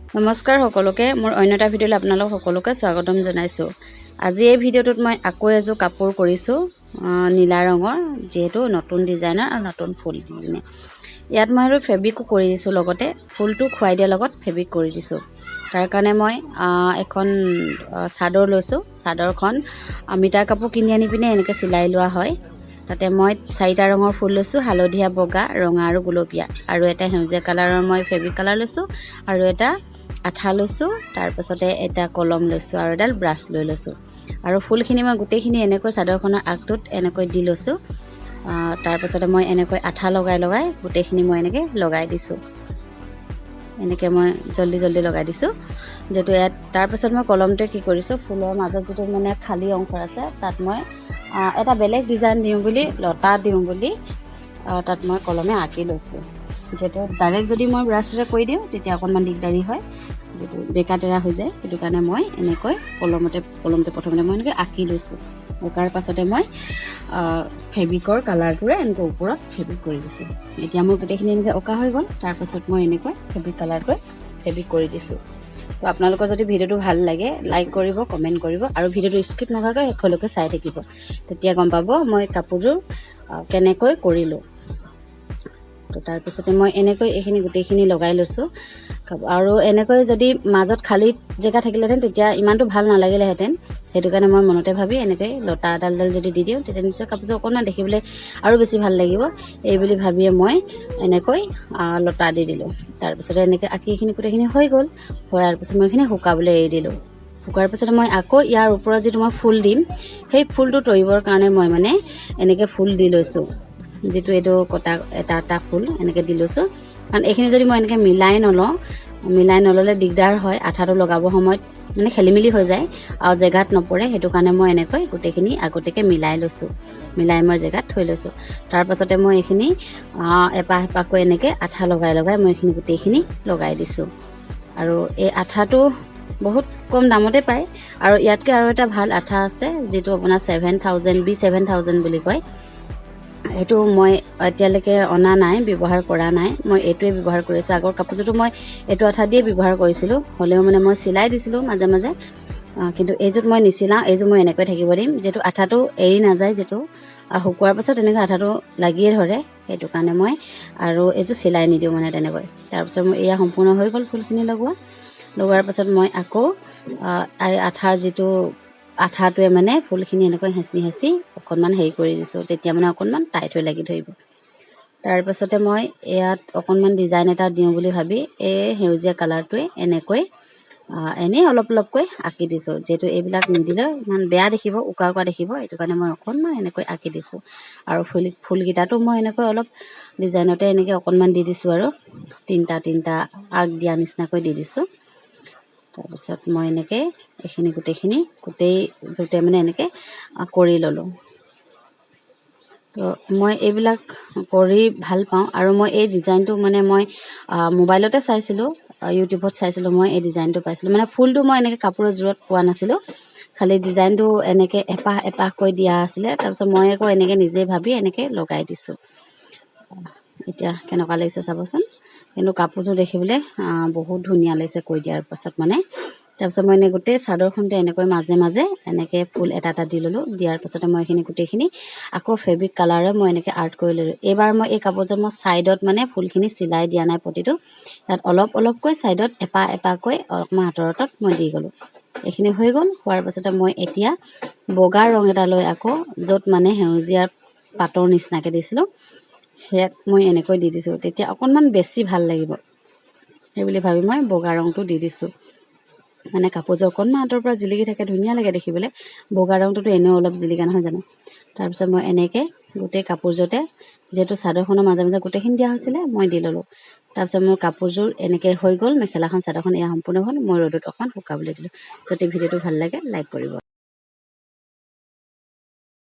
নমস্কাৰ সকলোকে মোৰ অন্য এটা ভিডিঅ'লৈ আপোনালোক সকলোকে স্বাগতম জনাইছোঁ। আজি এই ভিডিঅ'টোত মই আকৌ এযোৰ কাপোৰ কৰিছোঁ নীলা ৰঙৰ, যেহেতু নতুন ডিজাইনৰ আৰু নতুন ফুল দি কিনে। ইয়াত মই আৰু ফেব্ৰিকো কৰি দিছোঁ, লগতে ফুলটো খুৱাই দিয়াৰ লগত ফেব্ৰিক কৰি দিছোঁ। তাৰ কাৰণে মই এখন চাদৰ লৈছোঁ। চাদৰখন মিটাৰ কাপোৰ কিনি আনি পিনে এনেকৈ চিলাই লোৱা হয়। তাতে মই 4টা ৰঙৰ ফুল লৈছোঁ, হালধীয়া, বগা, ৰঙা আৰু গুলপীয়া, আৰু এটা সেউজীয়া কালাৰৰ মই ফেব্ৰিক কালাৰ লৈছোঁ, আৰু এটা আঠা লৈছোঁ, তাৰপাছতে এটা কলম লৈছোঁ, আৰু এডাল ব্ৰাছ লৈ লৈছোঁ। আৰু ফুলখিনি মই গোটেইখিনি এনেকৈ চাদৰখনৰ আগটোত এনেকৈ দি লৈছোঁ। তাৰপাছতে মই এনেকৈ আঠা লগাই গোটেইখিনি মই এনেকৈ লগাই দিছোঁ। এনেকৈ মই জল্দি লগাই দিছোঁ যিহেতু ইয়াত। তাৰপাছত মই কলমটোৱে কি কৰিছোঁ, ফুলৰ মাজত যিটো মানে খালী অংশ আছে তাত মই এটা বেলেগ ডিজাইন দিওঁ বুলি, লতা দিওঁ বুলি তাত মই কলমে আঁকি লৈছোঁ। যিহেতু ডাইৰেক্ট যদি মই ব্ৰাছেৰে কৰি দিওঁ তেতিয়া অকণমান দিগদাৰী হয়, যিটো বেকা তেৰা হৈ যায়। সেইটো কাৰণে মই এনেকৈ কলমতে প্ৰথমতে মই এনেকৈ আঁকি লৈছোঁ। অঁকাৰ পাছতে মই ফেব্ৰিকৰ কালাৰটোৰে এনেকৈ ওপৰত ফেব্ৰিক কৰি দিছোঁ। এতিয়া মোৰ গোটেইখিনি এনেকৈ অঁকা হৈ গ'ল। তাৰপাছত মই এনেকৈ ফেব্ৰিক কালাৰটোৱে ফেব্ৰিক কৰি দিছোঁ। তো আপোনালোকৰ যদি ভিডিঅ'টো ভাল লাগে লাইক কৰিব, কমেণ্ট কৰিব, আৰু ভিডিঅ'টো স্কিপ নকৰাকৈ শেষলৈকে চাই থাকিব। তেতিয়া গম পাব মই কাপোৰযোৰ কেনেকৈ কৰিলোঁ। তো তাৰপিছতে মই এনেকৈ এইখিনি গোটেইখিনি লগাই লৈছোঁ। আৰু এনেকৈ যদি মাজত খালী জেগা থাকিলেহেঁতেন তেতিয়া ইমানটো ভাল নালাগিলেহেঁতেন। সেইটো কাৰণে মই মনতে ভাবি এনেকৈ লতা এডাল যদি দি দিওঁ তেতিয়া নিশ্চয় কাপোৰযোৰ অকণমান দেখিবলৈ আৰু বেছি ভাল লাগিব। এই বুলি ভাবিয়ে মই এনেকৈ লতা দি দিলোঁ। তাৰপিছতে এনেকৈ আঁকিখিনি গোটেইখিনি হৈ গ'ল। হোৱাৰ পিছত মই এইখিনি শুকাবলৈ এৰি দিলোঁ। শুকোৱাৰ পিছতে মই আকৌ ইয়াৰ ওপৰত যিটো মই ফুল দিম, সেই ফুলটো তৰিবৰ কাৰণে মই মানে এনেকৈ ফুল দি লৈছোঁ। যিটো এইটো কটা এটা ফুল এনেকৈ দি লৈছোঁ। কাৰণ এইখিনি যদি মই এনেকৈ মিলাই নল'লে দিগদাৰ হয়। আঠাটো লগাবৰ সময়ত মানে খেলিমেলি হৈ যায় আৰু জেগাত নপৰে। সেইটো কাৰণে মই এনেকৈ গোটেইখিনি আগতীয়াকৈ মিলাই লৈছোঁ। মিলাই মই জেগাত থৈ লৈছোঁ। তাৰপাছতে মই এইখিনি এপাহকৈ এনেকৈ আঠা লগাই মই এইখিনি গোটেইখিনি লগাই দিছোঁ। আৰু এই আঠাটো বহুত কম দামতে পায়। আৰু ইয়াতকৈ আৰু এটা ভাল আঠা আছে, যিটো আপোনাৰ 7000 B7000 বুলি কয়। সেইটো মই এতিয়ালৈকে অনা নাই, ব্যৱহাৰ কৰা নাই। মই এইটোৱে ব্যৱহাৰ কৰিছোঁ। আগৰ কাপোৰযোৰটো মই এইটো আঠা দিয়ে ব্যৱহাৰ কৰিছিলোঁ। হ'লেও মানে মই চিলাই দিছিলোঁ মাজে মাজে, কিন্তু এইযোৰত মই নিচিলাওঁ। এইযোৰ মই এনেকৈ থাকিব দিম, যিহেতু আঠাটো এৰি নাযায়। যিটো শুকোৱাৰ পাছত তেনেকৈ আঠাটো লাগিয়ে ধৰে। সেইটো কাৰণে মই আৰু এইযোৰ চিলাই নিদিওঁ মানে তেনেকৈ। তাৰপিছত মই এয়া সম্পূৰ্ণ হৈ গ'ল ফুলখিনি লগোৱাৰ পাছত মই আকৌ আঠাটোৱে মানে ফুলখিনি এনেকৈ হেঁচি অকণমান হেৰি কৰি দিছোঁ। তেতিয়া মানে অকণমান টাইট হৈ লাগি ধৰিব। তাৰপাছতে মই ইয়াত অকণমান ডিজাইন এটা দিওঁ বুলি ভাবি এই সেউজীয়া কালাৰটোৱে এনেই অলপকৈ আঁকি দিছোঁ। যিহেতু এইবিলাক নিদিলে ইমান বেয়া দেখিব, উকা দেখিব। সেইটো কাৰণে মই অকণমান এনেকৈ আঁকি দিছোঁ। আৰু ফুলকেইটাতো মই এনেকৈ অলপ ডিজাইনতে এনেকৈ অকণমান দি দিছোঁ, আৰু তিনিটা আগ দিয়া নিচিনাকৈ দি দিছোঁ। তাৰপিছত মই এনেকৈ এইখিনি গোটেইযোৰতে মানে এনেকৈ কৰি ল'লোঁ। তো মই এইবিলাক কৰি ভাল পাওঁ। আৰু মই এই ডিজাইনটো মানে মই মোবাইলতে চাইছিলোঁ, ইউটিউবত চাইছিলোঁ। মই এই ডিজাইনটো পাইছিলোঁ, মানে ফুলটো মই এনেকৈ কাপোৰৰ জোৰত পোৱা নাছিলোঁ। খালি ডিজাইনটো এনেকৈ এপাহকৈ দিয়া আছিলে। তাৰপিছত মই আকৌ এনেকৈ নিজে ভাবি এনেকৈ লগাই দিছোঁ। এতিয়া কেনেকুৱা লাগিছে চাবচোন। কিন্তু কাপোৰযোৰ দেখিবলৈ বহুত ধুনীয়া লাগিছে কৈ দিয়াৰ পাছত মানে। তাৰপিছত মই গোটেই চাদৰখনতে এনেকৈ মাজে এনেকৈ ফুল এটা দি ল'লোঁ। দিয়াৰ পাছতে মই এইখিনি গোটেইখিনি আকৌ ফেব্ৰিক কালাৰে মই এনেকৈ আৰ্ট কৰি ল'লোঁ। এইবাৰ মই এই কাপোৰযোৰ মই ছাইডত মানে ফুলখিনি চিলাই দিয়া নাই প্ৰতিটো। তাত অলপকৈ ছাইডত এপাহকৈ অকণমান আঁতৰত মই দি গ'লোঁ। এইখিনি হৈ গ'ল। হোৱাৰ পাছতে মই এতিয়া বগা ৰং এটা লৈ আকৌ য'ত মানে সেউজীয়াৰ পাতৰ নিচিনাকৈ দিছিলোঁ, সেয়াত মই এনেকৈ দি দিছোঁ। তেতিয়া অকণমান বেছি ভাল লাগিব। সেইবুলি ভাবি মই বগা ৰংটো দি দিছোঁ। মানে কাপোৰযোৰ অকণমান আঁতৰৰ পৰা জিলিকি থাকে, ধুনীয়া লাগে দেখিবলৈ। বগা ৰংটোতো এনেও অলপ জিলিকা নহয় জানো। তাৰপিছত মই এনেকৈ গোটেই কাপোৰযোৰতে, যিহেতু চাদৰখনৰ মাজে গোটেইখিনি দিয়া হৈছিলে, মই দি ল'লোঁ। তাৰপিছত মোৰ কাপোৰযোৰ এনেকৈ হৈ গ'ল। মেখেলাখন চাদৰখন এয়া সম্পূৰ্ণ হ'ল। মই ৰ'দত অকণমান শুকাবলৈ দিলোঁ। যদি ভিডিঅ'টো ভাল লাগে লাইক কৰিব।